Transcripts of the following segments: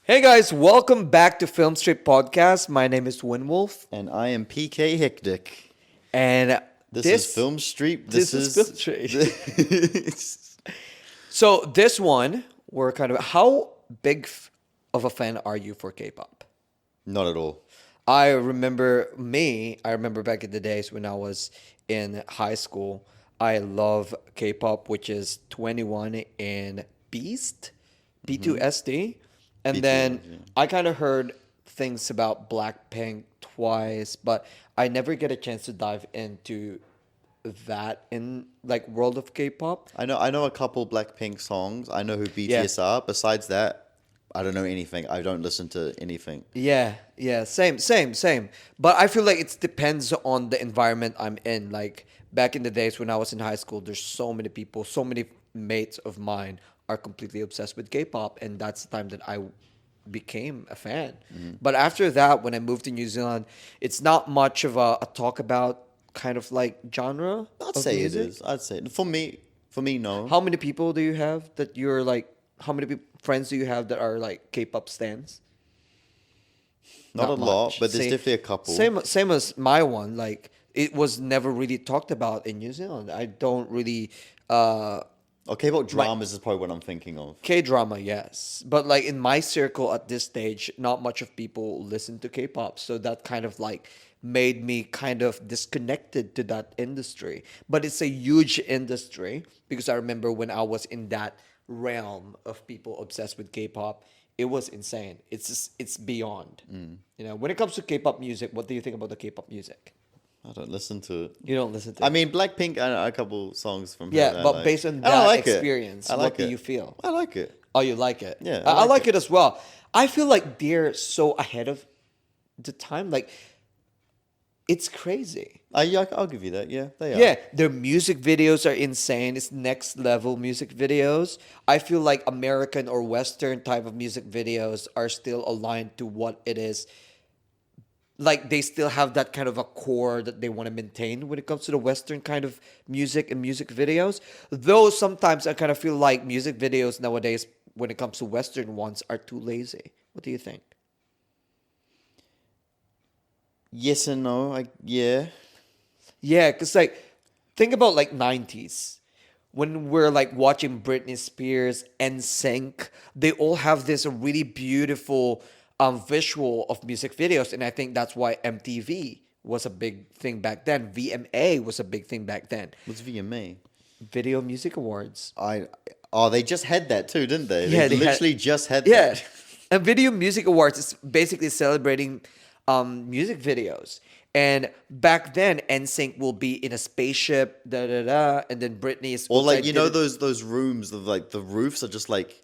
Hey guys, welcome back to Film Strip Podcast. My name is Winwolf, And I am PK Hectic. and This is Film Street. this is Film Strip. So this one, we're kind of how big of a fan are you for K-pop? Not at all. I remember back in the days when I was in high school. I love K-pop, which is 21 and Beast, B2SD. And then B2, yeah. I kind of heard things about Blackpink twice, but I never get a chance to dive into that in like world of K-pop. I know a couple Blackpink songs. I know who Yeah. BTS are. Besides that, I don't know anything. I don't listen to anything. Yeah, same. But I feel like it depends on the environment I'm in. Like back in the days when I was in high school, there's so many people, so many mates of mine are completely obsessed with K-pop, and that's the time that I became a fan. But after that, when I moved to New Zealand, it's not much of a talk about kind of like genre I'd of say music. it is. I'd say for me, no. How many people do you have that you're like? How many friends do you have that are like K-pop stans? Not a Not lot, much. but there's Same, definitely a couple. same as my one. Like it was never really talked about in New Zealand. I don't really Okay, what dramas is probably what I'm thinking of. K-drama, yes. But like in my circle at this stage, not much of people listen to K-pop. So that kind of like made me kind of disconnected to that industry. But it's a huge industry because I remember when I was in that realm of people obsessed with K-pop, it was insane. It's beyond. When it comes to K-pop music, what do you think about the K-pop music? I don't listen to it. You don't listen to I it. mean, Blackpink, I know a couple songs from her Yeah, that I but like. based on And I that like it. experience, I what like do it. you feel? I like it. Oh, you like it? Yeah, I I like like it. it as well. I feel like they're so ahead of the time. Like, it's crazy. Yeah, I'll give you that. Yeah, they are. Yeah, their music videos are insane. It's next level music videos. I feel like American or Western type of music videos are still aligned to what it is. Like, they still have that kind of a core that they want to maintain when it comes to the Western kind of music and music videos. Though sometimes I kind of feel like music videos nowadays, when it comes to Western ones, are too lazy. What do you think? Yes and no. Yeah. Yeah, because like think about like 90s when we're like watching Britney Spears and Sync, they all have this really beautiful visual of music videos, and I think that's why MTV was a big thing back then. VMA was a big thing back then. What's VMA? Video Music Awards. They just had that too, didn't they? Yeah, They they had- literally just had Yeah, that. and Video Music Awards is basically celebrating music videos. And back then, NSYNC will be in a spaceship, da da da, and then Britney is. Or like I you know did it- those rooms of like the roofs are just like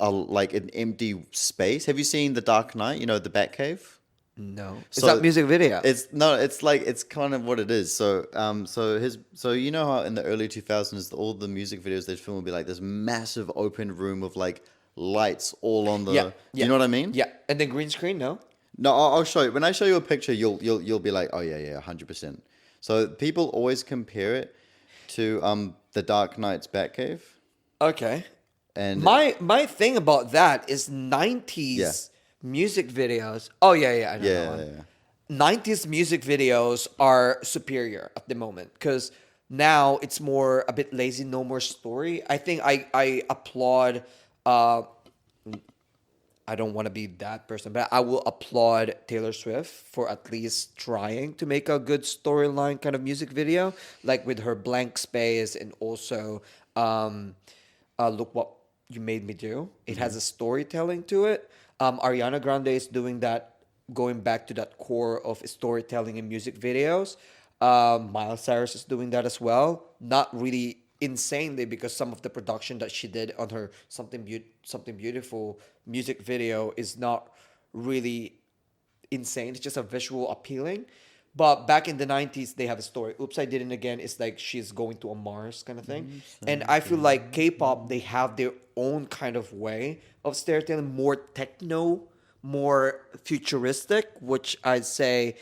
an empty space. Have you seen The Dark Knight? You know the Batcave. No, is So that music video? It's no, it's like it's kind of what it is. So you know how in the early 2000s all the music videos they'd film would be like this massive open room with like lights all on the. Yeah, Do yeah, you know what I mean? Yeah, and then green screen. No. No, I'll show you. When I show you a picture, you'll be like, oh yeah, 100%. So people always compare it to the Dark Knight's Batcave, Okay. and My thing about that is Yeah. 90s music videos. Oh yeah, I know that yeah, one. yeah. 90s music videos are superior at the moment because now it's more a bit lazy, no more story. I think I applaud. I don't want to be that person, but I will applaud Taylor Swift for at least trying to make a good storyline kind of music video, like with her Blank Space and also Look What You Made Me Do. It has a storytelling to it. Ariana Grande is doing that, going back to that core of storytelling in music videos. Miles Cyrus is doing that as well. Not really insanely because some of the production that she did on her Something Beautiful music video is not really insane. It's just a visual appealing. But back in the 90s, they have a story. Oops, I Did It Again is like she's going to a Mars kind of thing. And I feel like K-pop, they have their own kind of way of storytelling, more techno, more futuristic, which I'd say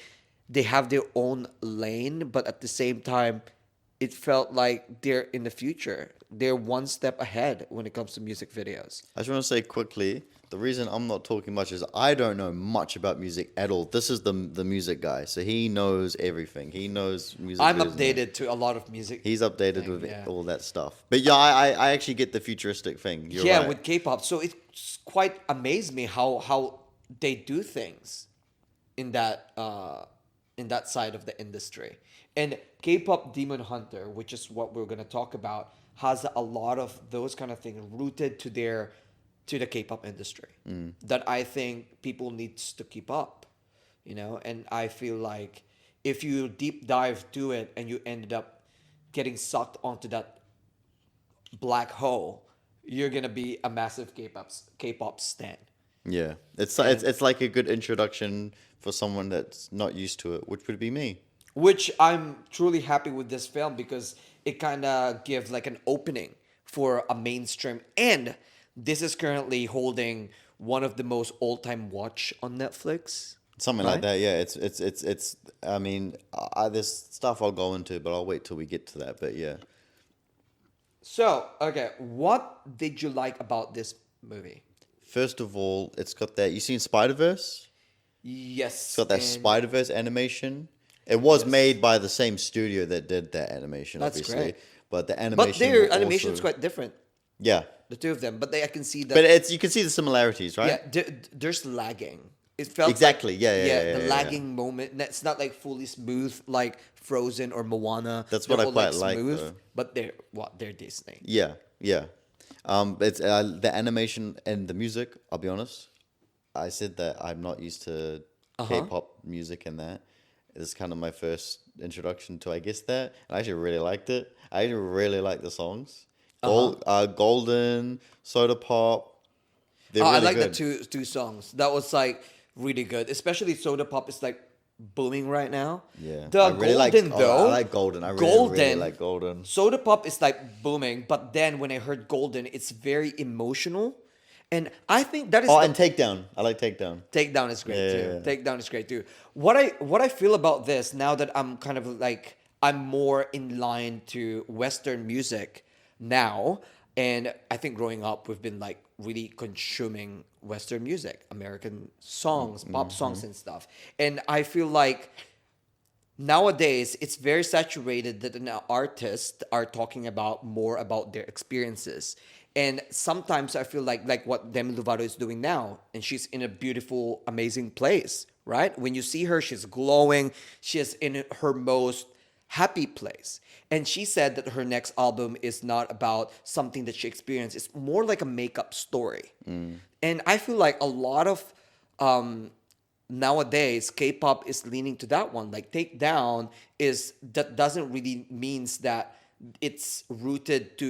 they have their own lane, but at the same time, it felt like they're in the future. They're one step ahead when it comes to music videos. I just want to say quickly, The reason I'm not talking much is I don't know much about music at all. This is the music guy, so he knows everything. He knows music I'm videos and that. updated to a lot of music He's updated thing, with yeah. all that stuff. But yeah, I actually get the futuristic thing. You're Yeah, right. with K-pop. So it's quite amazed me how they do things in that side of the industry. And K-pop Demon Hunter, which is what we're gonna talk about, has a lot of those kind of things rooted to the K-pop industry that I think people needs to keep up, you know. And I feel like if you deep dive to it and you ended up getting sucked onto that black hole, you're gonna be a massive K-pop stan. Yeah, And it's like a good introduction for someone that's not used to it, which would be me. which I'm truly happy with this film because it kind of gives like an opening for a mainstream, and this is currently holding one of the most all-time watch on Netflix, Something like right? that. Yeah, it's. I mean, there's stuff I'll go into, but I'll wait till we get to that. But yeah, So, okay, what did you like about this movie? first of all, it's got that. You seen Spider Verse? It's Yes, got that and Spider Verse animation. It was yes, made by the same studio that did that animation, that's obviously, great. but the But animation will their animation is also. quite different, Yeah, the two of them. But I can see but that. it's you can see the similarities, Yeah, right? there's lagging. It felt like, Exactly. Yeah, yeah, yeah, yeah, the yeah, yeah. lagging moment. It's not like fully smooth like Frozen or Moana. That's They're what I all like quite like, smooth, though. but they're Disney. Yeah, yeah. It's the animation and the music. I'll be honest. I said that I'm not used to Uh huh. K-pop music and that. It's kind of my first introduction to, I guess, that. And I actually really liked it. I actually really like the songs. Uh huh. Golden, Soda Pop. They're I really like the good. two songs. That was like really good. Especially Soda Pop is like booming right now. Yeah, I The really like. Golden Oh, I though, like Golden. I really Golden like Golden. Soda Pop is like booming, but then when I heard Golden, it's very emotional, and I think that is Oh, the and Takedown. I like Takedown. Takedown is Yeah, great yeah, too. yeah. Takedown is great too. What I feel about this now that I'm kind of like I'm more in line to Western music now, and I think growing up we've been like really consuming Western music, American songs, pop songs and stuff. And I feel like nowadays it's very saturated that now artists are talking about more about their experiences, and sometimes I feel like what Demi Lovato is doing now, and she's in a beautiful amazing place, right? When you see her, she's glowing, she's in her most happy place, and she said that her next album is not about something that she experienced, it's more like a makeup story. And I feel like a lot of um nowadays K-pop is leaning to that one. Like Take Down is that doesn't really means that it's rooted to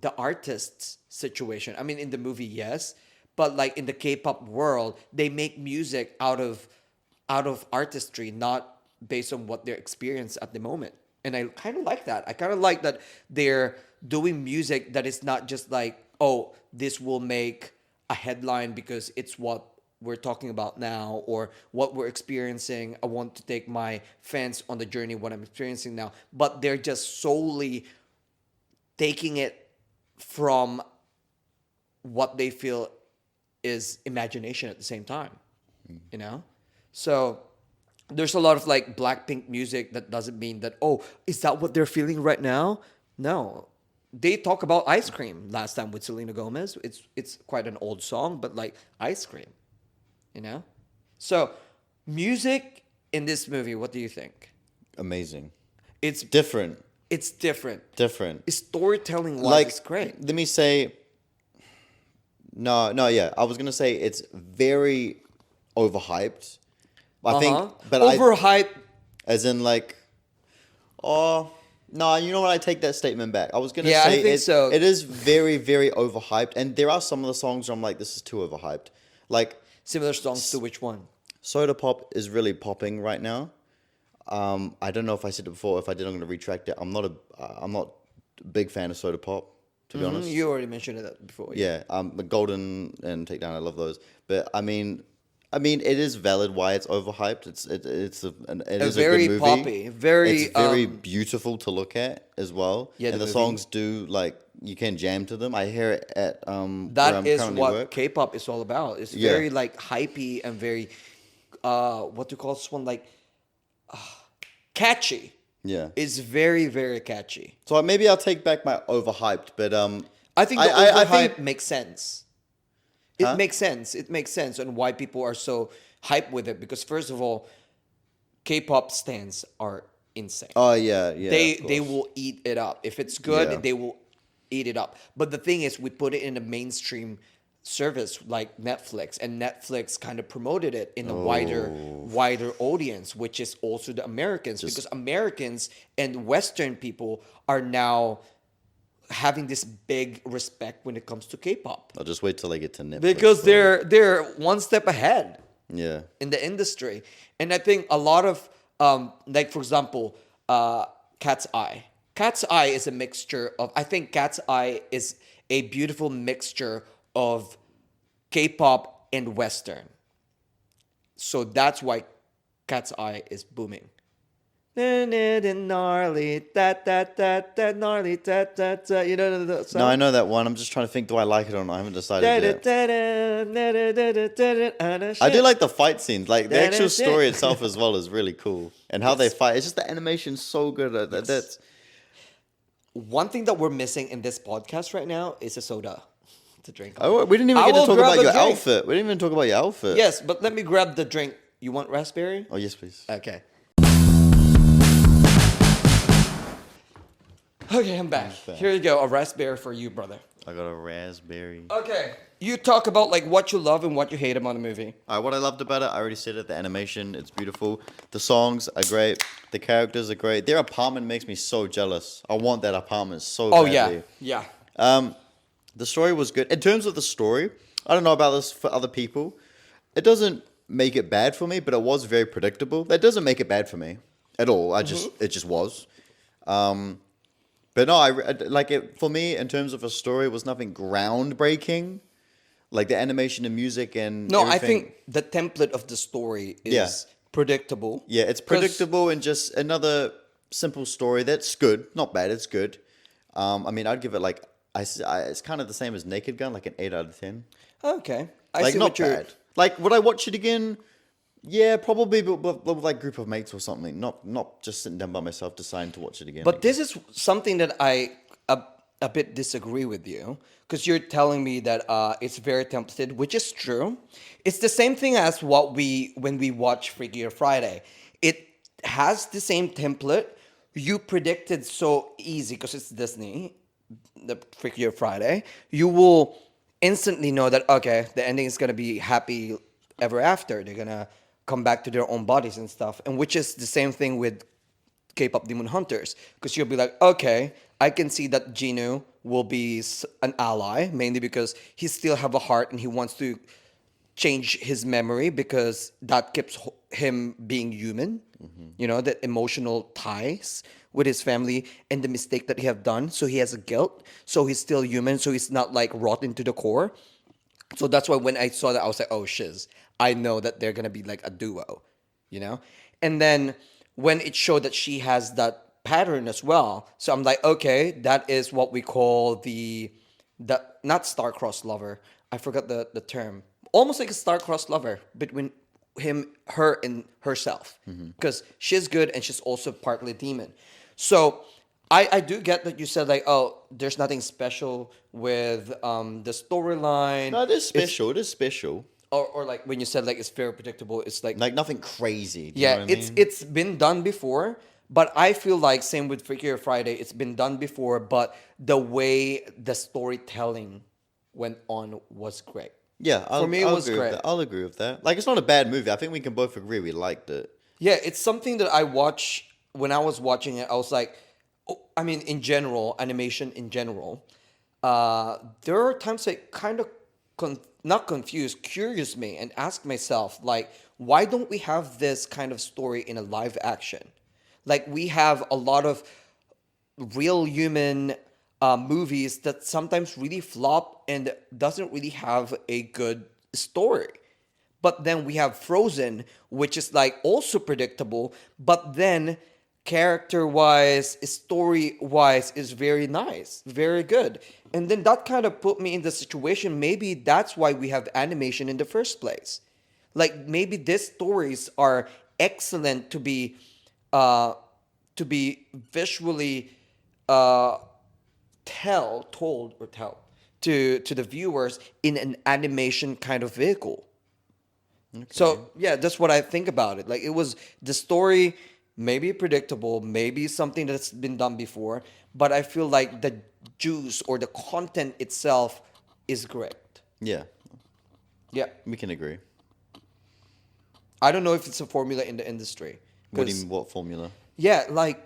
the artist's situation. I mean, in the movie, yes, but like in the K-pop world, they make music out of artistry, not based on what their experience at the moment. And I kind of like that. I kind of like that they're doing music that is not just like, oh, this will make a headline because it's what we're talking about now or what we're experiencing. I want to take my fans on the journey what I'm experiencing now, but they're just solely taking it from what they feel is imagination at the same time, you know? So there's a lot of like Blackpink music that doesn't mean that, oh, is that what they're feeling right now? No. They talk about ice cream last time with Selena Gomez. It's quite an old song, but like ice cream, you know? So music in this movie, what do you think? Amazing. It's Different. it's different. Different. Storytelling wise, Like, it's great. let me say, no, no, yeah. I was gonna say it's very overhyped. I think, Uh-huh. but Overhyped. as in like, oh, no, you know what? I take that statement back. I was gonna Yeah, I say think so. it is very, very overhyped, and there are some of the songs where I'm like, this is too overhyped. Like, Similar songs to which one? Soda Pop is really popping right now. I don't know if I said it before. If I did, I'm gonna retract it. I'm not a big fan of Soda Pop, to be honest. You already mentioned that before. Yeah, the Golden and Takedown, I love those. But I mean, I mean, it is valid why it's overhyped. It A is a good very movie. poppy, It's very very beautiful to look at as well, yeah, the and the movie. songs do like you can jam to them. I hear it at where That I'm is currently what work. K-pop is all about. It's Yeah, very like hypey and very what do you call this one, like catchy. yeah. It's very very catchy. So maybe I'll take back my overhyped, but I think the I think overhype makes sense. It huh? makes sense. It makes sense on why people are so hyped with it because first of all, K-pop stans are insane. Oh yeah, yeah, They of they course. will eat it up. If it's Yeah, good, they will eat it up. But the thing is, we put it in a mainstream service like Netflix, and Netflix kind of promoted it in a oh, wider audience, which is also the Americans, because just Americans and Western people are now having this big respect when it comes to K-pop I'll just wait till I get to Netflix, because bro. they're one step ahead Yeah, in the industry. And I think a lot of like for example, Cat's Eye. Cat's Eye is a mixture of I think Cat's Eye is a beautiful mixture of K-pop and Western. So that's why Cat's Eye is booming. Gnarly, gnarly, you know the no, I song? know that one. I'm just trying to think. Do I like it or not? I haven't decided yet. I do like the fight scenes. Like the actual story itself as well is really cool, and how they Yes. fight. It's just the animation's so good. Yes. That's One thing that we're missing in this podcast right now is a soda to drink on. oh, we didn't even I get to will talk grab about a your drink. outfit. We didn't even talk about your outfit. Yes, but let me grab the drink. You want raspberry? Oh yes, please. Okay. Okay, I'm back. back. Here you go. A raspberry for you, brother. I got a raspberry. Okay. You talk about like what you love and what you hate about the movie. All right, what I loved about it, I already said it. The animation, it's beautiful. The songs are great. The characters are great. Their apartment makes me so jealous. I want that apartment so Oh badly. yeah. Yeah. The story was good. In terms of the story, I don't know about this for other people. It doesn't make it bad for me, but it was very predictable. That doesn't make it bad for me at all. It just was. But no, like it for me in terms of a story. It was nothing groundbreaking. Like the animation and music and No, I everything. think the template of the story is Yeah. predictable. Yeah, it's 'Cause- predictable and just another simple story that's good. Not bad, it's good. I mean, I'd give it like it's kind of the same as Naked Gun, like an 8 out of 10. Okay. I Like see not what you're. bad. Like would I watch it again? Yeah, probably, but with like group of mates or something. Not just sitting down by myself deciding to watch it again. But this is something that I a bit disagree with you because you're telling me that it's very templated, which is true. It's the same thing as what we when we watch Freakier Friday. It has the same template. You predicted so easy because it's Disney, the Freakier Friday. You will instantly know that okay, the ending is gonna be happy ever after. They're gonna come back to their own bodies and stuff, and which is the same thing with K-pop Demon Hunters, because you'll be like, okay, I can see that Genu will be an ally, mainly because he still have a heart and he wants to change his memory because that keeps him being human. You know, the emotional ties with his family and the mistake that he have done. So he has a guilt. So he's still human. So he's not like rotten to the core. So that's why when I saw that, I was like, oh, shiz. I know that they're going to be like a duo, you know? And then when it showed that she has that pattern as well, so I'm like, okay, that is what we call the not star-crossed lover. I forgot the term. Almost like a star-crossed lover between her, and herself. Because she's good and she's also partly demon. So I do get that you said like, oh, there's nothing special with the storyline. no, it is It's special. It is special. or like when you said like it's very predictable. It's like Like nothing crazy. Do you yeah, know what I mean? it's been done before. But I feel like same with Freakier Friday, it's been done before. But the way the storytelling went on was great. Yeah, For me, it I'll was agree with great. that. I'll agree with that. Like it's not a bad movie. I think we can both agree we liked it. Yeah, it's something that I watch when I was watching it. I was like, oh, I mean, in general, animation in general, there are times I kind of not confused, curious me, and ask myself like, why don't we have this kind of story in a live action? Like we have a lot of real human movies that sometimes really flop and doesn't really have a good story. But then we have Frozen, which is like also predictable, but then character wise, story wise is very nice, very good. And then that kind of put me in the situation. Maybe that's why we have animation in the first place. Like maybe these stories are excellent uh, to be visually uh, told or tell to the viewers in an animation kind of vehicle. Okay. So yeah, that's what I think about it. Like it was the story, maybe predictable, maybe something that's been done before, but I feel like the juice or the content itself is great. Yeah, Yeah, we can agree. I don't know if it's a formula in the industry What do you because mean? What formula? yeah, like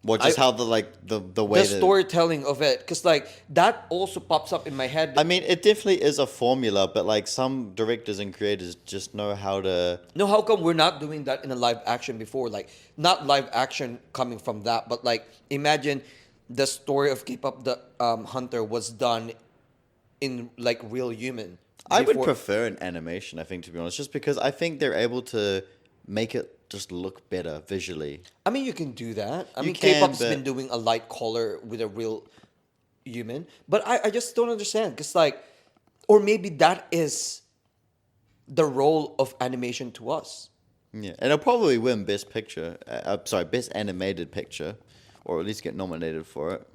What? I Just how the way the that. storytelling of it, because like that also pops up in my head. I mean, it definitely is a formula, but like some directors and creators just know how to. No, how come we're not doing that in a live action before? Like, not live action coming from that, but like, imagine the story of Keep Up the Hunter was done in like real human I would before. prefer an animation, I think, to be honest, just because I think they're able to make it just look better visually. I mean, you can do that. I You mean, can, K-pop's been but doing a light color with a real human, but I just don't understand because like, or maybe that is the role of animation to us. yeah, and it'll probably win Best Picture. Sorry, Best Animated Picture, or at least get nominated for it.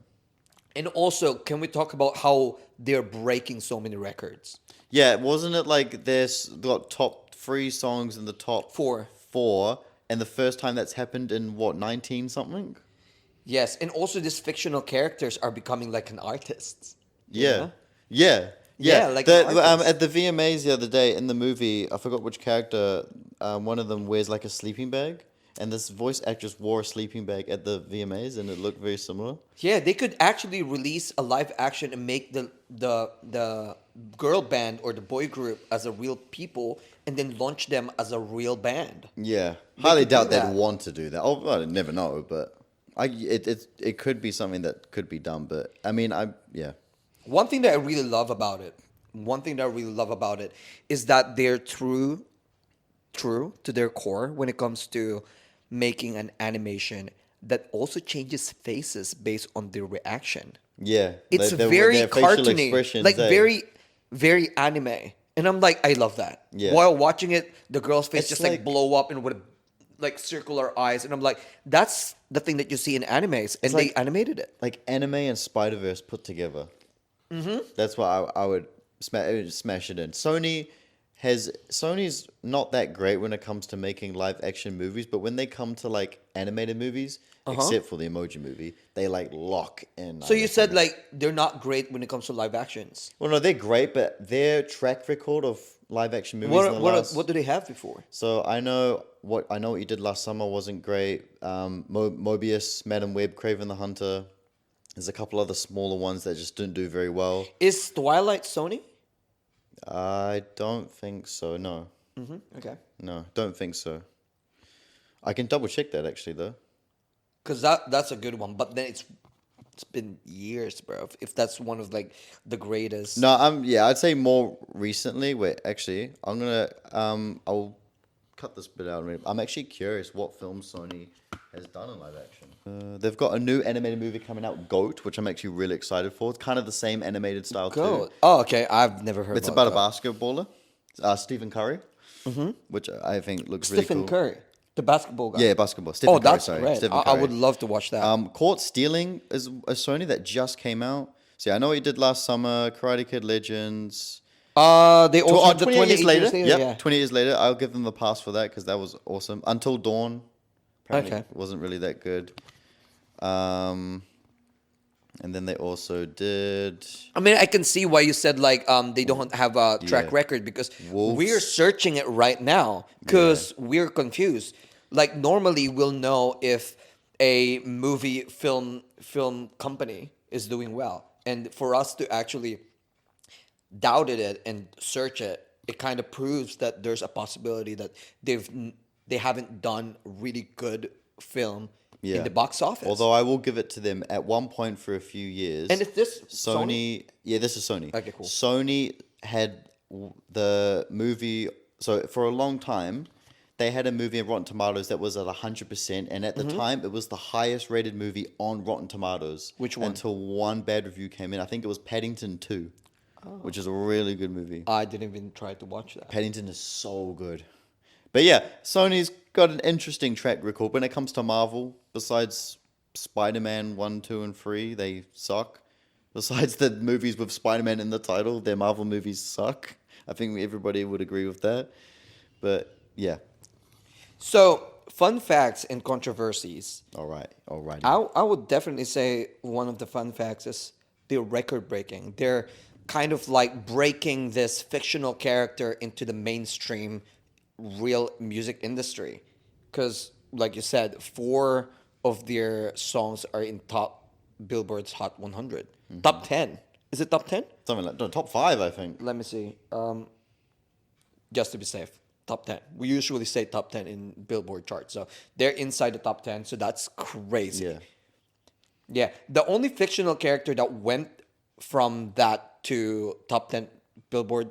And also, can we talk about how they're breaking so many records? Yeah, wasn't it like there's got top three songs in the top Four. four, and the first time that's happened in what 19 something? Yes, and also these fictional characters are becoming like an artist. Yeah, yeah, Yeah, yeah. like an artist. At the VMAs the other day in the movie, I forgot which character. One of them wears like a sleeping bag, and this voice actress wore a sleeping bag at the VMAs, and it looked very similar. Yeah, they could actually release a live action and make the girl band or the boy group as a real people, and then launch them as a real band. Yeah, They highly could do doubt they'd that. want to do that. Oh, well, I never know, but it could be something that could be done. But I mean, yeah. One thing that I really love about it, one thing that I really love about it is that they're true to their core when it comes to making an animation that also changes faces based on their reaction. Yeah, It's their very facial cartoony, expressions, like eh? very anime. And I'm like, I love that. Yeah. While watching it, the girl's face It's just like- like blow up and would like circular eyes, and I'm like, that's the thing that you see in animes, and they like- animated it. Like anime and Spider Verse put together. Mm-hmm. That's what I would smash it in. Sony's not that great when it comes to making live action movies, but when they come to like animated movies, except for the Emoji Movie, they like lock in. So you said like they're not great when it comes to live actions. Well, no, they're great, but their track record of live action movies in the last. What do they have before? So I know what you did last summer wasn't great. Mobius, Madam Web, Craven the Hunter. There's a couple other smaller ones that just didn't do very well. Is Twilight Sony? I don't think so. No, Okay. no, don't think so. I can double check that actually though. Because that's a good one, but then it's been years, bro. If that's one of like the greatest. No, I'd say more recently. Wait, actually, I'll cut this bit out. I'm actually curious what films Sony has done in live action. They've got a new animated movie coming out, Goat, which I'm actually really excited for. It's kind of the same animated style Go. too. Oh, okay. I've never heard. It's about a Goat. basketballer, Stephen Curry, which I think looks Stephen really cool. Curry, the basketball guy. Yeah, basketball. Stephen Oh, Curry, that's sorry. great. Stephen I Curry. would love to watch that. Caught Stealing is a Sony that just came out. See, I know what he did last summer, Karate Kid Legends. They also have the 28 years later. Yep, yeah. 20 years later. I'll give them the pass for that because that was awesome. Until Dawn, apparently Okay. wasn't really that good. And then they also did... I mean, I can see why you said like they don't have a track Yeah. record because Wolves. we're searching it right now because we're confused. Like normally we'll know if a movie film company is doing well, and for us to actually doubted it and search it, it kind of proves that there's a possibility that they haven't done really good film in the box office. Although I will give it to them at one point for a few years. And is this Sony? Yeah, this is Sony. Okay, cool. Sony had the movie so for a long time, they had a movie on Rotten Tomatoes that was at 100%, and at the time, it was the highest rated movie on Rotten Tomatoes. Which one? Until one bad review came in. I think it was Paddington 2, which is a really good movie. I didn't even try to watch that. Paddington is so good. But yeah, Sony's got an interesting track record when it comes to Marvel. Besides Spider-Man 1, 2, and 3, they suck. Besides the movies with Spider-Man in the title, their Marvel movies suck. I think everybody would agree with that. But yeah. So, fun facts and controversies. Alrighty. I would definitely say one of the fun facts is they're record breaking. They're kind of like breaking this fictional character into the mainstream real music industry. Because, like you said, 4 of their songs are in top Billboard's Hot 100. Top 10. Is it top 10? Something like no, top 5, I think. Let me see. Just to be safe, top 10. We usually say top 10 in Billboard charts. So they're inside the top 10. So that's crazy. Yeah. Yeah. The only fictional character that went from that to top 10 Billboard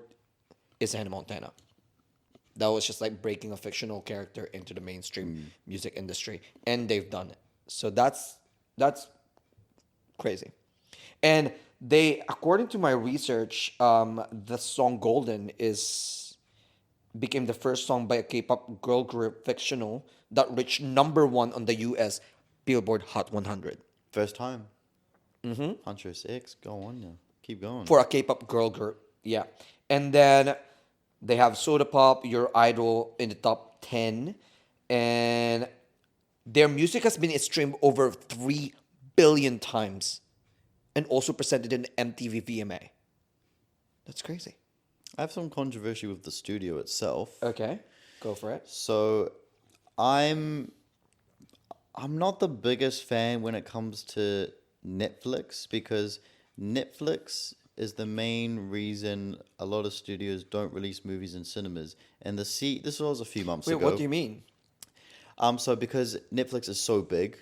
is Hannah Montana. That was just like breaking a fictional character into the mainstream music industry. And they've done it. So that's crazy. And they, according to my research, the song "Golden" became the first song by a K-pop girl group, fictional, that reached #1 on the U.S. Billboard Hot 100 First time. Hunter 6. Go on now. Keep going. for a K-pop girl group. Yeah, and then they have Soda Pop, Your Idol, in the top 10, and their music has been streamed over 3 billion times, and also presented in MTV VMA. That's crazy. I have some controversy with the studio itself. Okay, go for it. So, I'm not the biggest fan when it comes to Netflix, because Netflix is the main reason a lot of studios don't release movies in cinemas. And this was a few months Wait, ago. what do you mean? So because Netflix is so big,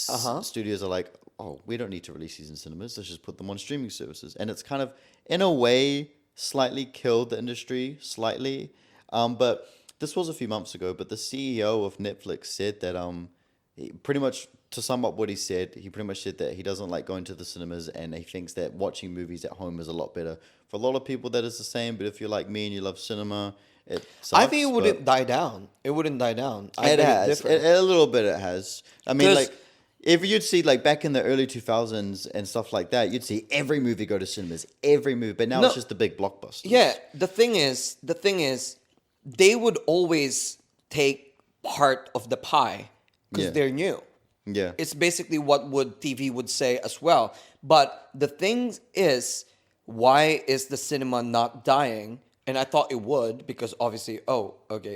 Uh-huh. studios are like, oh, we don't need to release these in cinemas. Let's just put them on streaming services. And it's kind of, in a way, slightly killed the industry, slightly. But this was a few months ago. But the CEO of Netflix said that pretty much, to sum up what he pretty much said that he doesn't like going to the cinemas, and he thinks that watching movies at home is a lot better. For a lot of people, that is the same. But if you're like me and you love cinema, it sucks. I think it but- wouldn't die down. It wouldn't die down. I it beg has. differ. A little bit it has. I mean, 'Cause- like, if you'd see, like, back in the early 2000s and stuff like that, you'd see every movie go to cinemas. Every movie. But now No. it's just the big blockbusters. Yeah, the thing is, they would always take part of the pie because Yeah. they're new. Yeah. It's basically what would TV would say as well. But the thing is, why is the cinema not dying? And I thought it would, because obviously,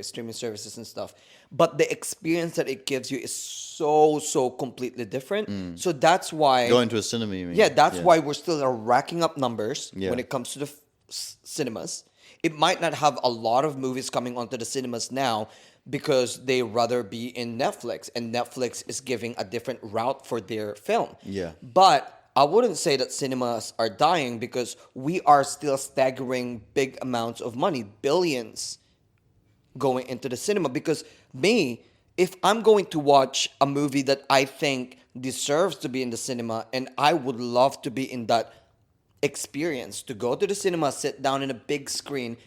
streaming services and stuff. But the experience that it gives you is so completely different. So that's why Going to a cinema, you mean? yeah, that's why we're still racking up numbers Yeah. when it comes to the cinemas. It might not have a lot of movies coming onto the cinemas now because they rather be in Netflix, and Netflix is giving a different route for their film. Yeah. But I wouldn't say that cinemas are dying, because we are still staggering big amounts of money, billions, going into the cinema. Because if I'm going to watch a movie that I think deserves to be in the cinema, and I would love to be in that experience, to go to the cinema, sit down in a big screen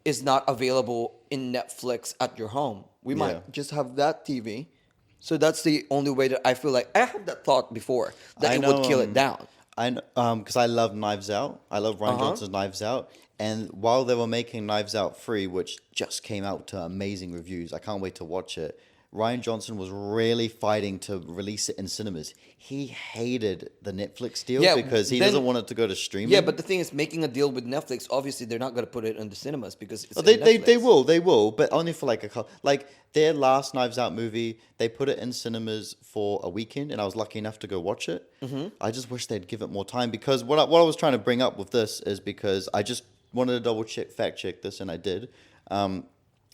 is not available in Netflix at your home. We Yeah. might just have that TV. So that's the only way that I feel like I had that thought before, that I it know, would kill it down. I know, because I love Knives Out. I love Ryan Johnson's Knives Out. And while they were making Knives Out 3, which just came out to amazing reviews, I can't wait to watch it. Ryan Johnson was really fighting to release it in cinemas. He hated the Netflix deal Yeah, because he then- doesn't want it to go to streaming. Yeah, but the thing is, making a deal with Netflix, obviously they're not going to put it in the cinemas because it's Oh, in they Netflix. they will, but only for like like their last Knives Out movie. They put it in cinemas for a weekend, and I was lucky enough to go watch it. I just wish they'd give it more time, because what I was trying to bring up with this is because I just wanted to fact check this, and I did.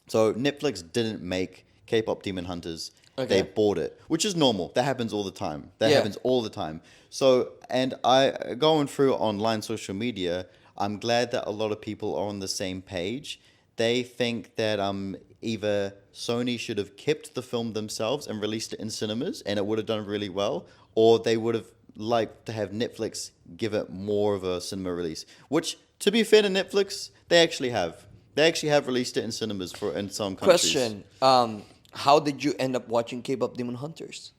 So Netflix didn't make K-pop Demon Hunters. Okay. They bought it, which is normal. That happens all the time. That Yeah. happens all the time. So, and I going through online social media, I'm glad that a lot of people are on the same page, they think that either Sony should have kept the film themselves and released it in cinemas, and it would have done really well, or they would have liked to have Netflix give it more of a cinema release. Which, to be fair to Netflix, they actually have. They actually have released it in cinemas for in some countries. Question: how did you end up watching K-pop Demon Hunters?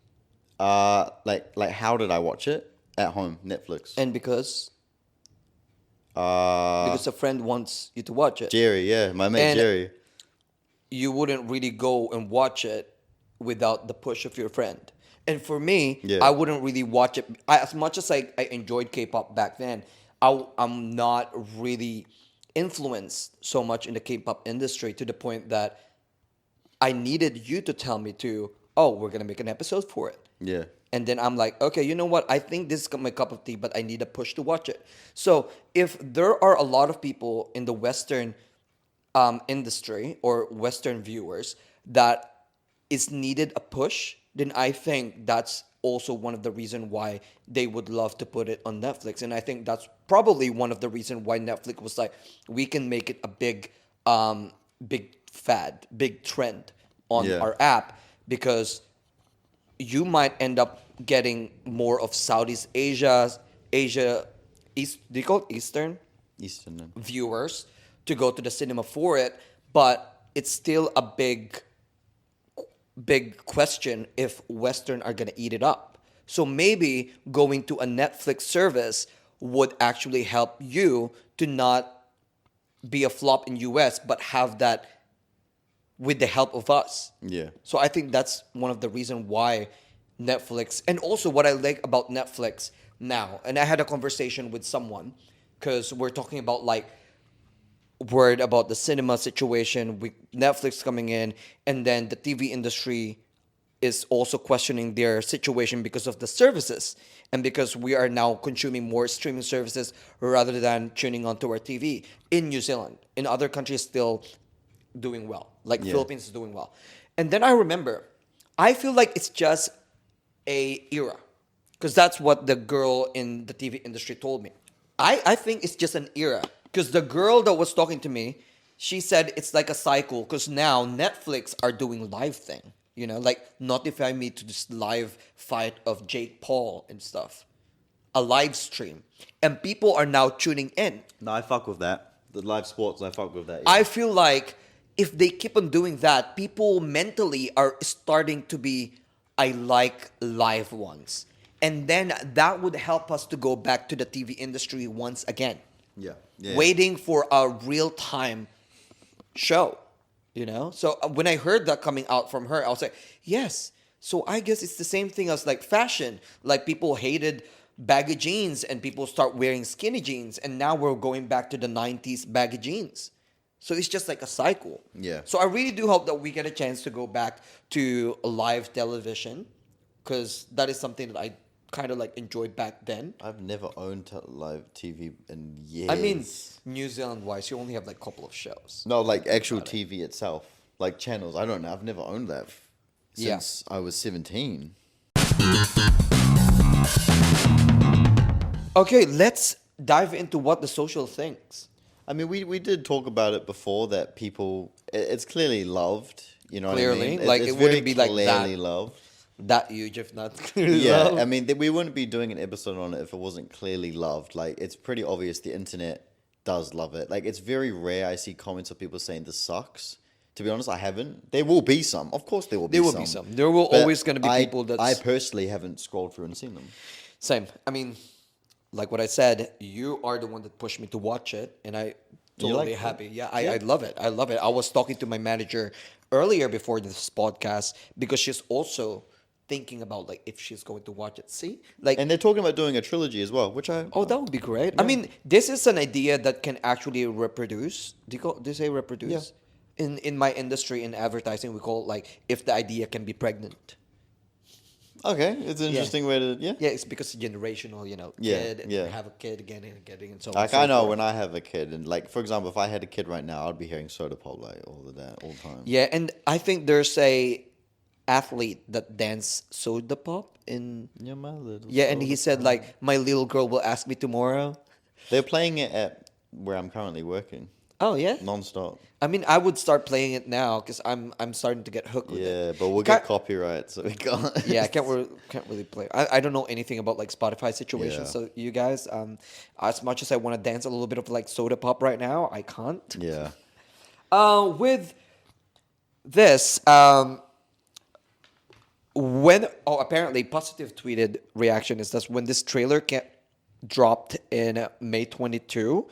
Like how did I watch it at home? Netflix. And because Uh, a friend wants you to watch it, Jerry, yeah, my mate and Jerry. you wouldn't really go and watch it without the push of your friend. And for me, Yeah. I wouldn't really watch it. As much as I enjoyed K-pop back then, I'm not really influenced so much in the K-pop industry to the point that I needed you to tell me to, oh, we're gonna make an episode for it. Yeah. And then I'm like, okay, you know what? I think this is my cup of tea, but I need a push to watch it. So if there are a lot of people in the Western industry or Western viewers that is needed a push, then I think that's also one of the reason why they would love to put it on Netflix. And I think that's probably one of the reason why Netflix was like, we can make it a big fad, big trend on Yeah. our app, because you might end up getting more of Southeast Asia, East, do you call it Eastern Eastern. viewers to go to the cinema for it, but it's still a big question if Western are gonna eat it up. So maybe going to a Netflix service would actually help you to not be a flop in US, but have that with the help of us. Yeah. So I think that's one of the reason why Netflix, and also what I like about Netflix now, and I had a conversation with someone because we're talking about like word about the cinema situation with Netflix coming in, and then the TV industry is also questioning their situation because of the services and because we are now consuming more streaming services rather than tuning onto our TV in New Zealand. In other countries, still doing well, like Yeah. Philippines is doing well. And then I remember, I feel like it's just a era, because that's what the girl in the TV industry told me. I think it's just an era, because the girl that was talking to me, she said it's like a cycle, because now Netflix are doing live thing, like notify me to this live fight of Jake Paul and stuff, a live stream, and people are now tuning in. No, I fuck with that. The live sports, I fuck with that. I feel like if they keep on doing that, people mentally are starting to be, I like live ones. And then that would help us to go back to the TV industry once again. Yeah. Yeah. Waiting for a real time show. So when I heard that coming out from her, I was like, yes. So I guess it's the same thing as like fashion. Like people hated baggy jeans and people start wearing skinny jeans. And now we're going back to the 90s baggy jeans. So it's just like a cycle. Yeah. So I really do hope that we get a chance to go back to live television, because that is something that I kind of like enjoyed back then. I've never owned live TV in years. I mean, New Zealand wise, you only have like a couple of shows. no, like actual TV itself, like channels. I don't know. I've never owned that Yeah. since I was 17. Okay, let's dive into what the social thinks. I mean, we did talk about it before that people, it's clearly loved. You know what I Clearly, mean? like, It's it wouldn't very be like that. clearly loved. That huge, if not Yeah, love. I mean, we wouldn't be doing an episode on it if it wasn't clearly loved. Like, it's pretty obvious the internet does love it. Like, it's very rare I see comments of people saying this sucks. To be honest, I haven't. There will be some. Of course, there will be There some. will be some. There will But always gonna be people that's- I personally haven't scrolled through and seen them. Same. I mean, like what I said, you are the one that pushed me to watch it, and I You totally like it? happy. Yeah, I love it. I love it. I was talking to my manager earlier before this podcast because she's also thinking about like if she's going to watch it. See, like, And they're talking about doing a trilogy as well, which I... oh, that would be great. I mean, this is an idea that can actually reproduce. Do you say reproduce? In my industry in advertising, we call it like if the idea can be pregnant. Okay, it's an interesting way to... Yeah. Yeah, it's because generational, Yeah, kid, and yeah. have a kid again and again and so on. Like, and so I know forth. when I have a kid, and like, for example, if I had a kid right now, I'd be hearing Soda Pop like all the time. Yeah, and I think there's a athlete that dance soda pop in. Yeah, my little... Yeah, and he soda said pop. like my little girl will ask me tomorrow. They're playing it at where I'm currently working. Oh yeah. non-stop. I mean, I would start playing it now because I'm starting to get hooked with it. Yeah, but we'll Ca- get copyright, so we can't. Yeah, I can't really play. I don't know anything about like Spotify situations. Yeah, So you guys, as much as I want to dance a little bit of like soda pop right now, I can't. yeah. With this, when apparently positive tweeted reaction is that when this trailer dropped in May 22,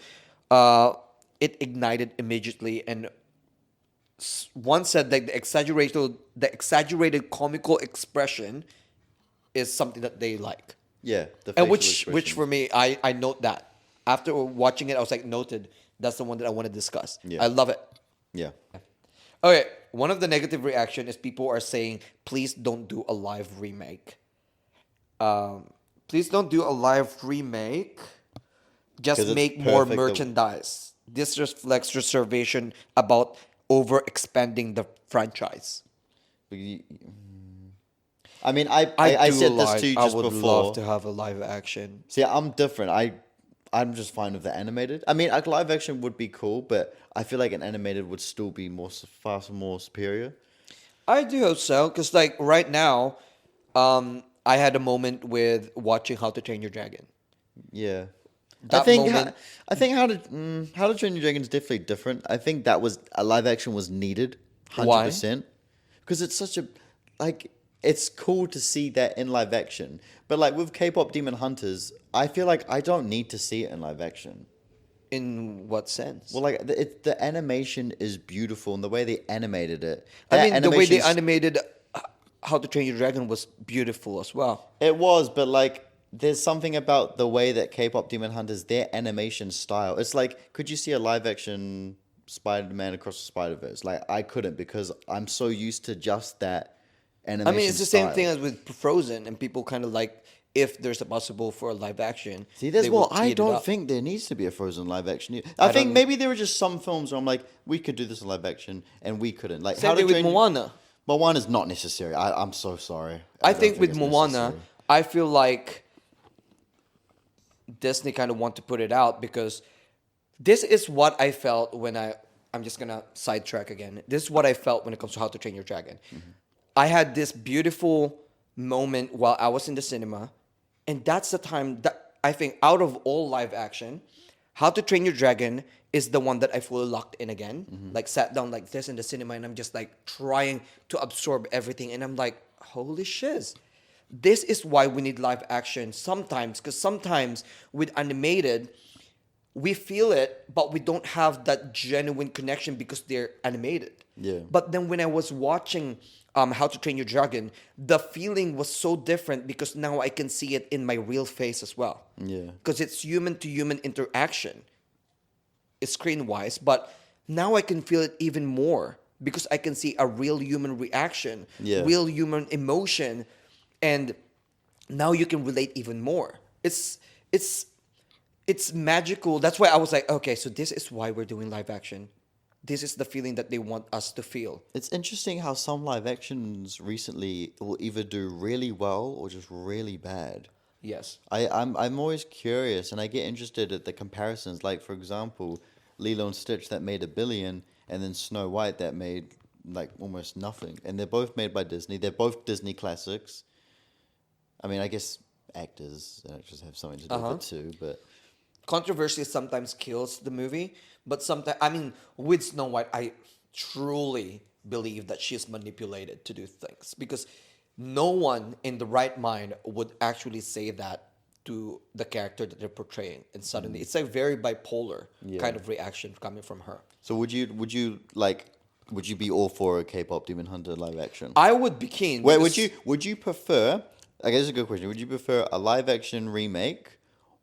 uh, it ignited immediately, and one said like the exaggerated comical expression is something that they like. Yeah, the And facial which for expressions. me, I note that. After watching it, I was like, noted. That's the one that I want to discuss. Yeah, I love it. yeah. Okay, one of the negative reaction is people are saying, please don't do a live remake. Please don't do a live remake. Just Because it's make more perfect. merchandise. This reflects reservation about overexpanding the franchise. The, I mean, I, I I, I do said this to you I just would love before. to have a live action. See, I'm different. I'm just fine with the animated. I mean, like live action would be cool, but I feel like an animated would still be far more superior. I do hope so, because like right now, I had a moment with watching How to Train Your Dragon. Yeah. I That think moment, how to Train Your Dragon is definitely different. I think that was a live action was needed, why? 100%, because it's such a like it's cool to see that in live action. But like with K-pop Demon Hunters, I feel like I don't need to see it in live action. In what sense? Well, like the animation is beautiful and the way they animated it. I That mean, the way they animation animated How to Train Your Dragon was beautiful as well. it was, but like there's something about the way that K-pop Demon Hunters their animation style. It's like could you see a live action Spider-Man across the Spider-Verse? Like I couldn't because I'm so used to just that I mean, animation it's the same thing style. as with Frozen, and people kind of like if there's a possible for a live action, See, there's they will well, I speed it don't up. think there needs to be a Frozen live action. I I think don't. maybe there were just some films where I'm like, we could do this in live action, and we couldn't. Like Same How to thing with Train. Moana. Moana is not necessary. I'm so sorry. I I don't think think with it's Moana, necessary. I feel like Disney kind of want to put it out because this is what I felt when I'm just gonna sidetrack again. This is what I felt when it comes to How to Train Your Dragon. I had this beautiful moment while I was in the cinema, and that's the time that I think out of all live action, How to Train Your Dragon is the one that I fully locked in again. Like sat down like this in the cinema, and I'm just like trying to absorb everything, and I'm like, holy shiz. This is why we need live action sometimes, because sometimes with animated, we feel it, but we don't have that genuine connection because they're animated. Yeah. But then when I was watching How to Train Your Dragon, the feeling was so different because now I can see it in my real face as well. Yeah. Because it's human to human interaction, screen wise, but now I can feel it even more because I can see a real human reaction, Yeah. real human emotion, and now you can relate even more. It's it's magical. That's why I was like, okay, so this is why we're doing live action. This is the feeling that they want us to feel. It's interesting how some live actions recently will either do really well or just really bad. Yes. I'm always curious and I get interested at the comparisons. Like for example, Lilo and Stitch that made 1 billion, and then Snow White that made like almost nothing. And they're both made by Disney. They're both Disney classics. I mean, I guess actors and actors have something to do with it too, but Controversy sometimes kills the movie, but sometimes, I mean, with Snow White, I truly believe that she's manipulated to do things because no one in the right mind would actually say that to the character that they're portraying. And suddenly, it's a very bipolar kind of reaction coming from her. so would you be all for a K-pop Demon Hunter live action? I would be keen. Wait, Because would you prefer? I guess it's a good question. Would you prefer a live action remake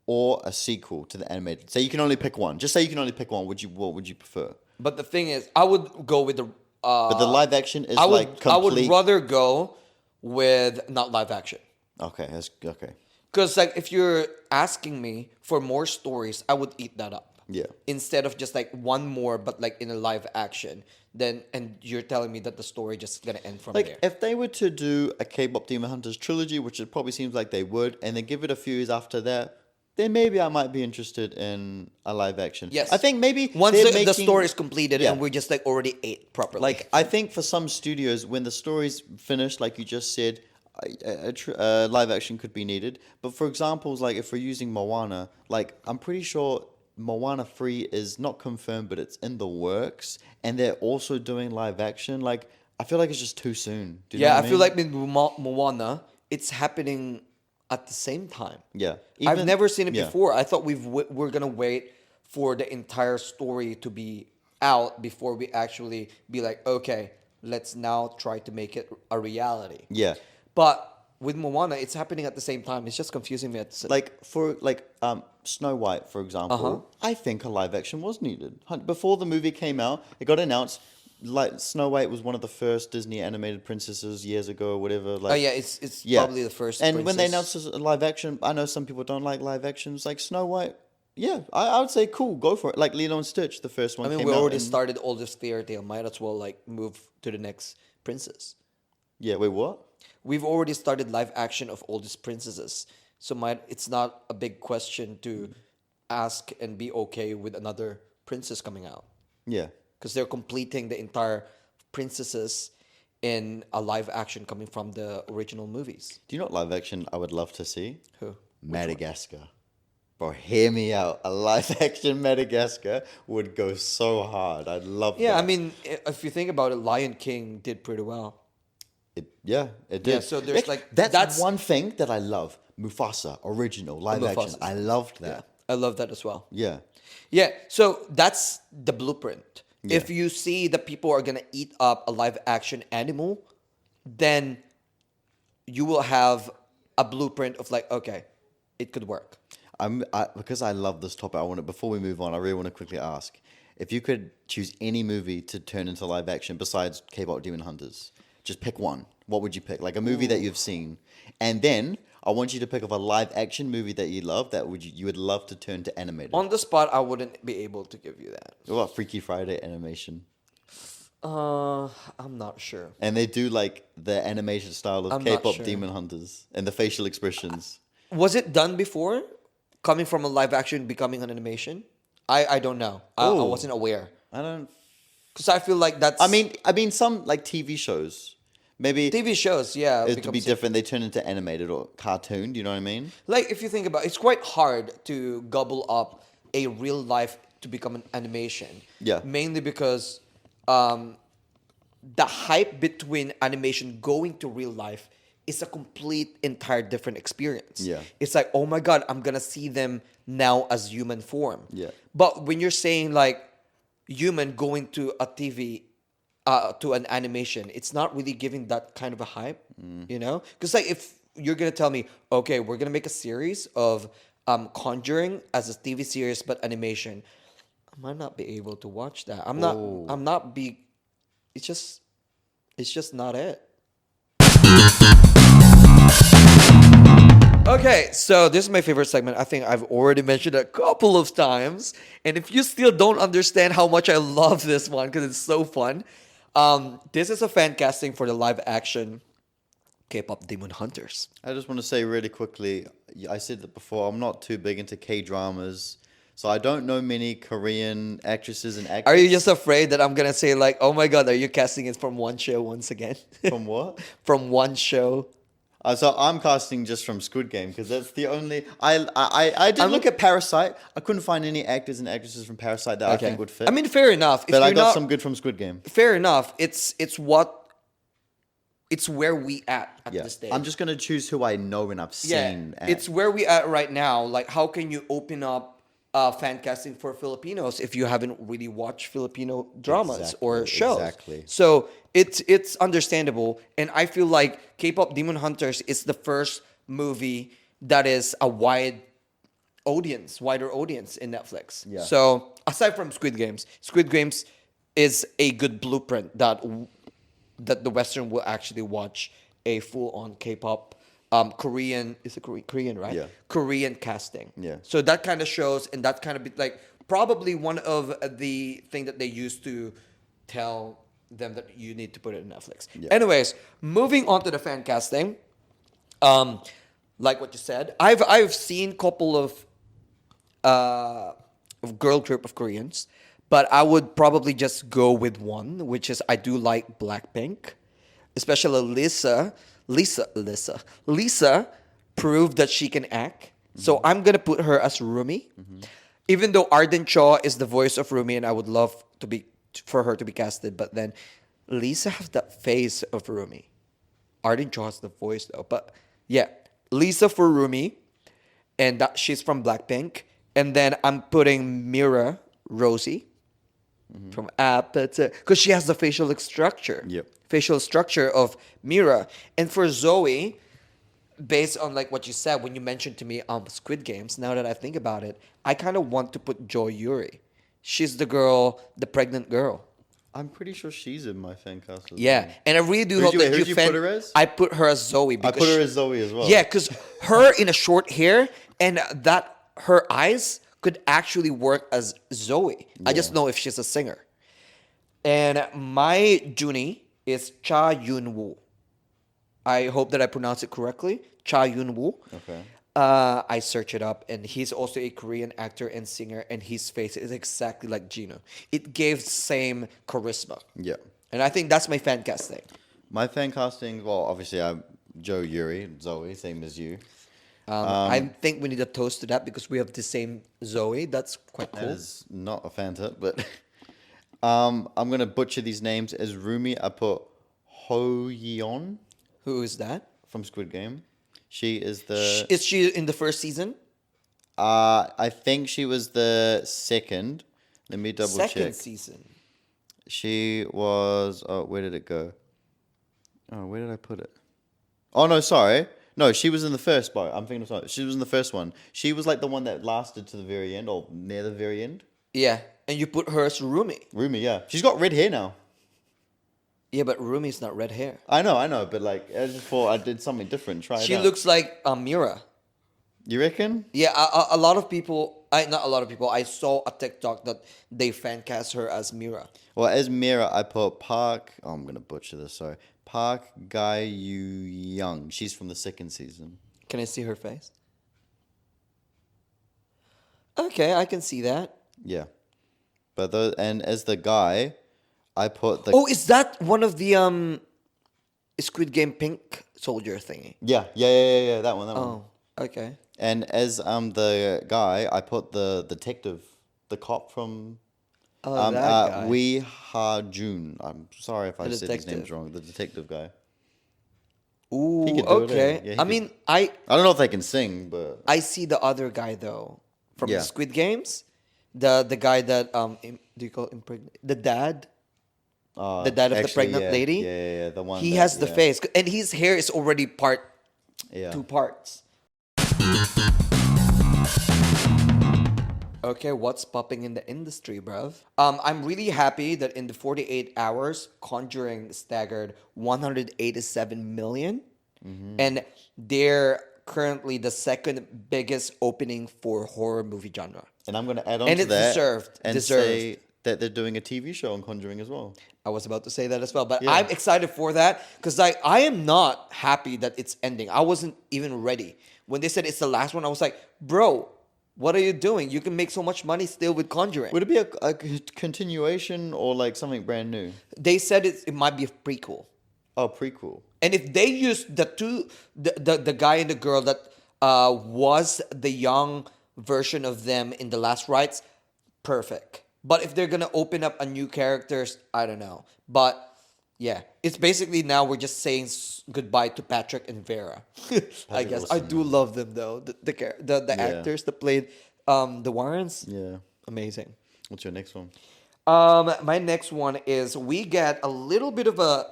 or a sequel to the animated? Say you can only pick one. Just say you can only pick one. What would you prefer? But the thing is, I would go with the. But the live action is I would. like I would complete. rather go with not live action. Okay, that's okay. Because like if you're asking me for more stories, I would eat that up. Yeah. Instead of just like one more, but like in a live action, then and you're telling me that the story just gonna end from Like there. if they were to do a K-pop Demon Hunters trilogy, which it probably seems like they would, and then give it a few years after that, then maybe I might be interested in a live action. I Yes. think maybe Once they're the story making is completed yeah. and we're just like already ate properly. Like I think for some studios, when the story's finished, like you just said, live action could be needed. But for examples, like if we're using Moana, like I'm pretty sure Moana 3 is not confirmed, but it's in the works, and they're also doing live action. Like I feel like it's just too soon. Do you know Yeah, what I I feel mean? like with Moana, it's happening at the same time. Yeah. I've Even never seen it yeah. before. I thought we're gonna wait for the entire story to be out before we actually be like, okay, let's now try to make it a reality. Yeah. But with Moana, it's happening at the same time. It's just confusing me at the same. Like for like Snow White, for Uh-huh. example, I think a live action was needed. Before the movie came out, it got announced. Like Snow White was one of the first Disney animated princesses years ago, or whatever. Oh Like, yeah, it's yeah, probably the first and when they princess. announced a live action, I know some people don't like live actions. Like Snow White, yeah, I would say cool, go for it. Like Lilo and Stitch, the first I one mean, came we out, already and started all this fairy tale. Might as well like move to the next princess. yeah, wait, what? We've already started live action of all these princesses, so might it's not a big question to ask and be okay with another princess coming out Yeah, because they're completing the entire princesses in a live action coming from the original movies. do you know what live action I would love to see? Who? Madagascar. Bro, hear me out. A live action Madagascar would go so hard. I'd love Yeah, I that. mean, if you think about it, Lion King did pretty well. It Yeah, did. so there's like That's one thing that I love. Mufasa, original, live action. Mufasa. I loved Yeah, that. I love that as well. Yeah. Yeah, so that's the blueprint. Yeah. If you see that people are gonna eat up a live action animal, then you will have a blueprint of like, okay, it could work. Because I love this topic, I want to, before we move on, I really want to quickly ask if you could choose any movie to turn into live action besides K-pop Demon Hunters, just pick one. What would you pick? Like a movie that you've seen, and then I want you to pick of a live action movie that you love that you would love to turn to animated. On the spot, I wouldn't be able to give you that. What about Freaky Friday animation? I'm not sure. And they do like the animation style of I'm not K-pop sure. Demon Hunters and the facial expressions. Was it done before? Coming from a live action, becoming an animation? I don't know. I Oh. wasn't aware. I don't. Because I feel like that's. I mean, some like TV shows, maybe TV shows, yeah. it to be becomes- different. They turn into animated or cartoon. Do you know what I mean? Like, if you think about it, it's quite hard to gobble up a real life to become an animation. Yeah. Mainly because the hype between animation going to real life is a complete, entire different experience. Yeah. It's like, oh my God, I'm going to see them now as human form. Yeah. But when you're saying like human going to a TV, to an animation, it's not really giving that kind of a hype, you know? Because like if you're gonna tell me, okay, we're gonna make a series of Conjuring as a TV series but animation, I might not be able to watch that. I'm not be. It's just not it. Okay, so this is my favorite segment. I think I've already mentioned it a couple of times. And if you still don't understand how much I love this one, because it's so fun, this is a fan casting for the live action K-pop Demon Hunters. I just want to say really quickly. I said that before. I'm not too big into K-dramas, so I don't know many Korean actresses and actors. Are you just afraid that I'm going to say like, oh my God, are you casting it from one show once again? From what? From one show. So I'm casting just from Squid Game because that's the only. I did look at Parasite. I couldn't find any actors and actresses from Parasite that I think would fit. I mean, fair enough. If but I you're got not, some good from Squid Game. fair enough. It's where we at Yeah, this stage. I'm just gonna choose who I know and I've seen. act. It's where we at right now. Like, how can you open up fan casting for Filipinos if you haven't really watched Filipino dramas or shows? Exactly. So it's understandable, and I feel like K-pop Demon Hunters is the first movie that is a wider audience in Netflix. Yeah. So aside from Squid Games is a good blueprint that the Western will actually watch a full-on K-pop, Korean, is it Korean, right? Yeah. Korean casting. Yeah. So that kind of shows, and that kind of like probably one of the thing that they used to tell them that you need to put it in Netflix. Yeah. Anyways, moving on to the fan casting. Like what you said, I've seen couple of girl group of Koreans, but I would probably just go with one, which is I do like Blackpink, especially Lisa. Lisa proved that she can act, so I'm gonna put her as Rumi. Even though Arden Cho is the voice of Rumi, and I would love to be for her to be casted, but then Lisa has that face of Rumi. Arden Cho has the voice though, but yeah, Lisa for Rumi, and that she's from Blackpink. And then I'm putting Mira Rosie from Appetite because she has the Yep. facial structure of Mira. And for Zoe, based on like what you said when you mentioned to me Squid Games, now that I think about it, I kind of want to put Joy Yuri. She's the girl, the pregnant girl. I'm pretty sure she's in my fan cast as Yeah, well. and I really do Who'd hope you- that who'd you you put her as? I put her as Zoe I because put her as Zoe as well. yeah, because her in a short hair and that her eyes could actually work as Zoe. I just Yeah. know if she's a singer. And my Junie is Cha Yun Woo. I hope that I pronounce it correctly. Cha Yun Woo. Okay. I search it up, and he's also a Korean actor and singer, and his face is exactly like Gino. It gave same charisma, Yeah. and I think that's my fan casting. My fan casting, well, obviously I'm Joe Yuri, Zoe, same as you. I think we need a toast to that because we have the same Zoe. That's quite That cool. is not a fan tip, but I'm gonna butcher these names. As Rumi, I put Ho Yeon Who is that? from Squid Game. She is the. Is she in the first season? I think she was the second. Let me double Second check. season. She was. Oh, where did it go? Oh, where did I put it? Oh no, sorry. No, she was in the first part. I'm thinking of something. She was in the first one. She was like the one that lasted to the very end, or near the very end. Yeah, and you put her as Rumi. Rumi, yeah, she's got red hair now. Yeah, but Rumi's not red hair. I know, but like I just thought I did something different. Try She it out. looks like Mira. You reckon? Yeah, a lot of people. Not a lot of people. I saw a TikTok that they fan cast her as Mira. Well, as Mira, I put Park. Oh, I'm gonna butcher this. Sorry, Park Guy Yu Young. She's from the second season. Can I see her face? Okay, I can see that. Yeah, but and as the guy, I put the. Oh, is that one of the Squid Game pink soldier thingy? Yeah. That one. Oh, okay. And as the guy, I put the detective, the cop from Oh, that guy. Wee Ha Jun. I'm sorry if I The said his names detective. wrong. The detective guy. Ooh, He could do it, okay. yeah, he I could. mean, I don't know if they can sing, but I see the other guy though from Yeah. the Squid Games, the guy that do you call impregnate the dad? The dad of the actually, pregnant yeah, lady? Yeah. The one He that- has the yeah, face, and his hair is already Yeah. two parts. Okay, what's popping in the industry, bruv? I'm really happy that in the 48 hours, Conjuring staggered 187 million. And they're currently the second biggest opening for horror movie genre. And I'm gonna add on And to it's that deserved, and deserved. say that they're doing a TV show on Conjuring as well. I was about to say that as well, but Yeah. I'm excited for that because I am not happy that it's ending. I wasn't even ready. When they said it's the last one, I was like, bro, what are you doing? You can make so much money still with Conjuring. Would it be a continuation or like something brand new? They said it might be a prequel. Oh, prequel. And if they use the guy and the girl that was the young version of them in the last rites, perfect. But if they're gonna open up a new characters, I don't know. But yeah, it's basically now we're just saying goodbye to Patrick and Vera. I guess I Wilson, do love them though. The Yeah. actors that played the Warrens, Yeah. amazing. What's your next one? My next one is we get a little bit of a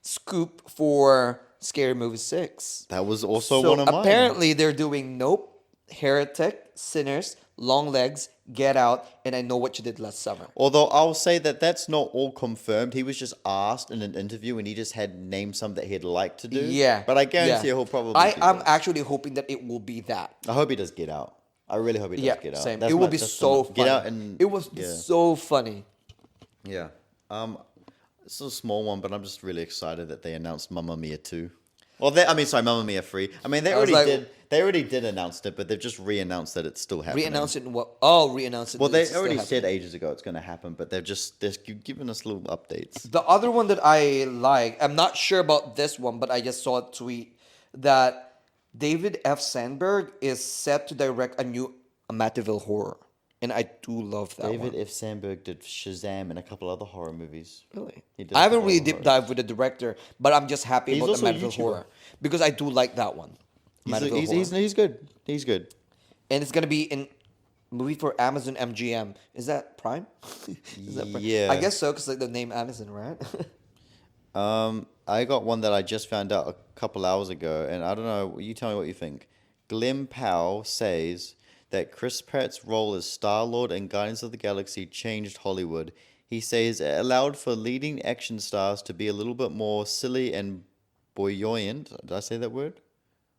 scoop for Scary Movie 6. That was also So one of mine. apparently they're doing Nope, Heretic, Sinners, Long Legs, Get Out, and I Know What You Did Last Summer. Although I'll say that that's not all confirmed. He was just asked in an interview and he just had named some that he'd like to do. Yeah. But I guarantee yeah. he'll probably I'm do actually hoping that it will be that. I hope he does Get Out. I really hope he does Yeah, Get Out. same. That's It will my- be that's so the- funny. Get Out and It was yeah. so funny. Yeah. It's a small one, but I'm just really excited that they announced Mamma Mia 2. Well, I mean, sorry, Mamma Mia 3. I mean, they I was already like, did. They already did announce it, but they've just re-announced that it's still happening. re-announce it in what? Oh, re-announce it. Well, That they it's still already said happening. ages ago it's going to happen, but they're giving us little updates. The other one that I like, I'm not sure about this one, but I just saw a tweet that David F. Sandberg is set to direct a new Amityville horror, and I do love that David one. F. Sandberg did Shazam and a couple other horror movies. Really, He did I a haven't couple really other deep horrors. dive with the director, but I'm just happy He's about also a Amityville YouTuber. horror because I do like that one, Amityville horror, He's good. He's good. and it's gonna be in movie for Amazon MGM. Is that Prime? Is that Prime? I Yeah. guess so, because like the name Amazon, right? I got one that I just found out a couple hours ago, and I don't know. You tell me what you think. Glenn Powell says that Chris Pratt's role as Star-Lord in Guardians of the Galaxy changed Hollywood. He says it allowed for leading action stars to be a little bit more silly and buoyant. Did I say that word?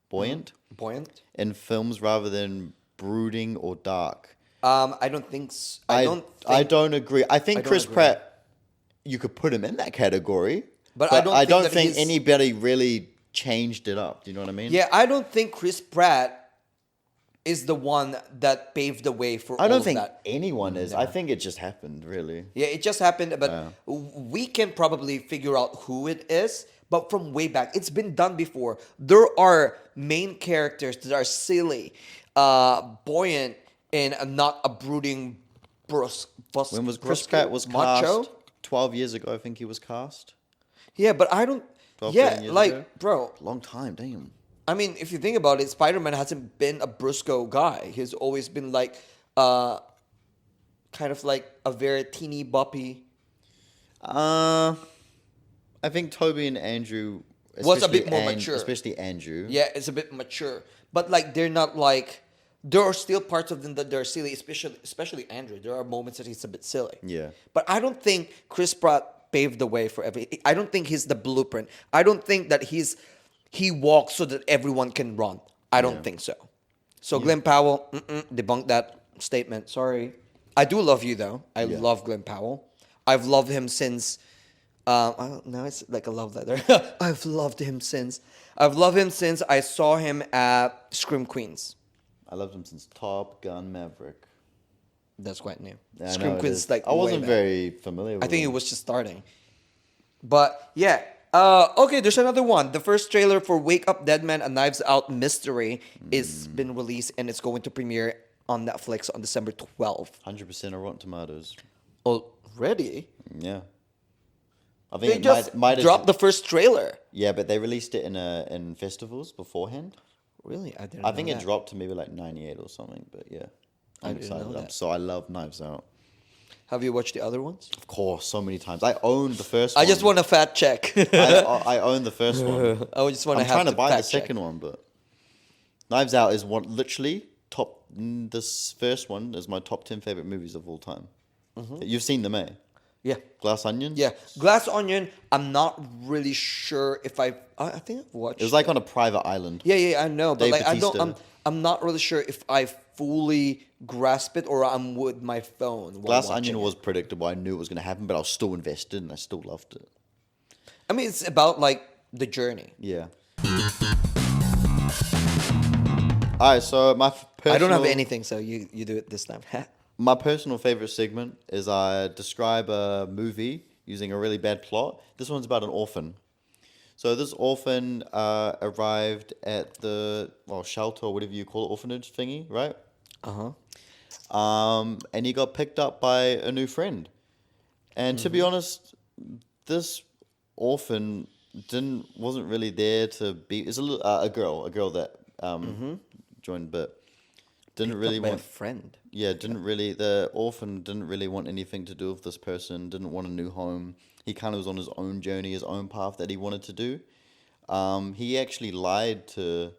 Buoyant? Buoyant. In films rather than brooding or dark. I don't think. I don't agree. I think don't Chris agree. Pratt, you could put him in that category, But but I don't I think don't that think he's- anybody really changed it up. Do you know what I mean? Yeah, I don't think Chris Pratt is the one that paved the way for I all don't of think that. anyone is. I think it just happened, really. Yeah, it just happened, but we can probably figure out who it is. But from way back, it's been done before. There are main characters that are silly, buoyant, and not a brooding, When was Chris Pratt was cast? 12 years ago, I think he was cast. Yeah, but I don't. 12, Yeah, 13 years like, ago? bro. Long time, damn. I mean, if you think about it, Spider-Man hasn't been a brusco guy. He's always been like, kind of like a very teeny boppy. I think Toby and Andrew Was a bit more mature. especially Andrew. Yeah, it's a bit mature, but like they're not like. There are still parts of them that they're silly, especially Andrew. There are moments that he's a bit silly. Yeah. But I don't think Chris Pratt paved the way for every. I don't think he's the blueprint. I don't think that he walks so that everyone can run. I don't think so. So Glenn Powell, debunked that statement. Sorry. I do love you though. I love Glenn Powell. I've loved him since. Now it's like a love letter. I've loved him since. I've loved him since I saw him at Scream Queens. I loved him since Top Gun Maverick. That's quite new. Yeah, I know Scream it Queens is. like I wasn't way back. very familiar with I think it him. was just starting. But yeah. Okay, there's another one. The first trailer for Wake Up Dead Man, A Knives Out Mystery is been released and it's going to premiere on Netflix on December 12th. 100% of Rotten Tomatoes. Already? Yeah. I They think it just might have dropped the first trailer. Yeah, but they released it in festivals beforehand. Really? I didn't I know think that. it dropped to maybe like 98 or something, but yeah. I I'm didn't know excited. that. So I love Knives Out. Have you watched the other ones? Of course, so many times. I owned the first I one. just want a fat check. I own the first one. I just want I'm to have trying to the buy the fact check. second one, but Knives Out is one literally top. This first one is my top 10 favorite movies of all time. You've seen them, eh? Yeah. Glass Onion. Yeah. Glass Onion, I'm not really sure if I think I've watched It was like on a private island. Yeah, I know, but Dave like Bautista. I'm not really sure if I fully grasp it or I'm with my phone. while Glass watching Onion it. was predictable. I knew it was going to happen, but I was still invested and I still loved it. I mean, it's about like the journey. Yeah. All right, so my personal, I don't have anything, so you do it this time. My personal favorite segment is I describe a movie using a really bad plot. This one's about an orphan. So this orphan arrived at the shelter or whatever you call it, orphanage thingy, right? And he got picked up by a new friend. And to be honest, this orphan wasn't really there to be. It's a girl that joined, but didn't really By a want. friend. Yeah, the orphan didn't really want anything to do with this person, didn't want a new home. He kind of was on his own journey, his own path that he wanted to do. He actually lied to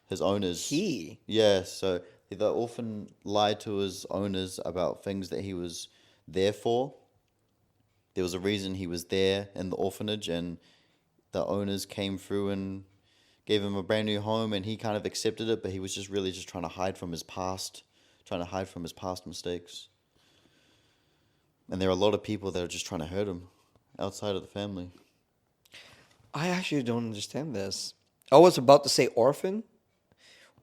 his owners. Yeah, so the orphan lied to his owners about things that he was there for. There was a reason he was there in the orphanage, and the owners came through and gave him a brand new home, and he kind of accepted it, but he was just really just trying to hide from his past. Trying to hide from his past mistakes. And there are a lot of people that are just trying to hurt him outside of the family. I actually don't understand this. I was about to say orphan,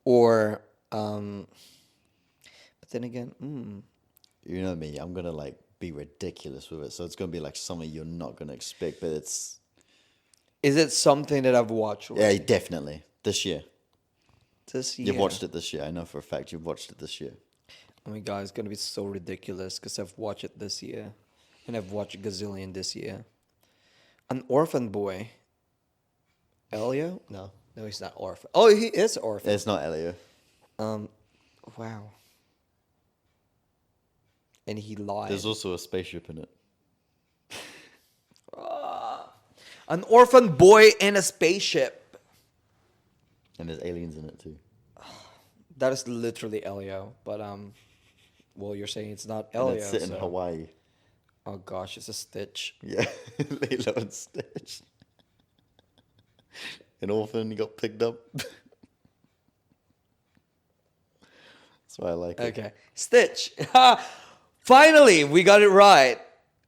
or but then again, You know me, I'm gonna like be ridiculous with it, so it's gonna be like something you're not gonna expect, but it's is it something that I've watched yeah, already definitely this year. this year? You've watched it this year. I know for a fact you've watched it this year. Oh my god, it's gonna be so ridiculous because I've watched it this year, and I've watched a gazillion this year. An orphan boy. Elio? No, no, he's not orphan. Oh, he is orphan. It's not Elio. Wow. And he lied. There's also a spaceship in it. An orphan boy in a spaceship. And there's aliens in it too. That is literally Elio, but well, you're saying it's not And Elio. it's set in so- Hawaii. Oh gosh, it's a Stitch. Yeah, Lilo and Stitch. An orphan, he got picked up. That's why I like it. Okay, Stitch. Finally, we got it right.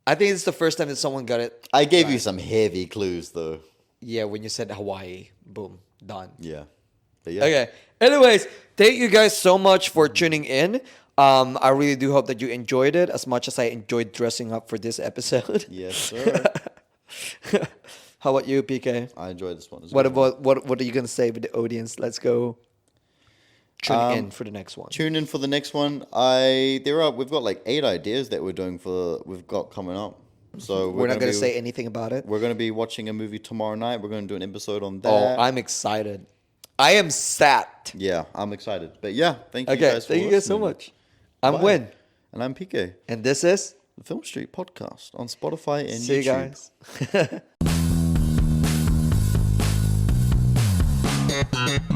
I think it's the first time that someone got it. I gave you some heavy clues though. Yeah, when you said Hawaii, boom, done. Yeah. But yeah. Okay. Anyways, thank you guys so much for tuning in. I really do hope that you enjoyed it as much as I enjoyed dressing up for this episode. Yes, sir. How about you, PK? I enjoyed this one. It's a What good one. about what are you gonna say with the audience? Let's go tune in for the next one. Tune in for the next one. We've got like 8 ideas that we've got coming up. So We're not gonna say anything about it. We're gonna be watching a movie tomorrow night. We're gonna do an episode on Oh, that. I'm excited. I am set. Yeah, I'm excited. But yeah, thank you Okay, guys for thank you guys so listening. much. I'm Bye. Win, And I'm PK. and this is. The Film Street Podcast on Spotify and See you YouTube. guys.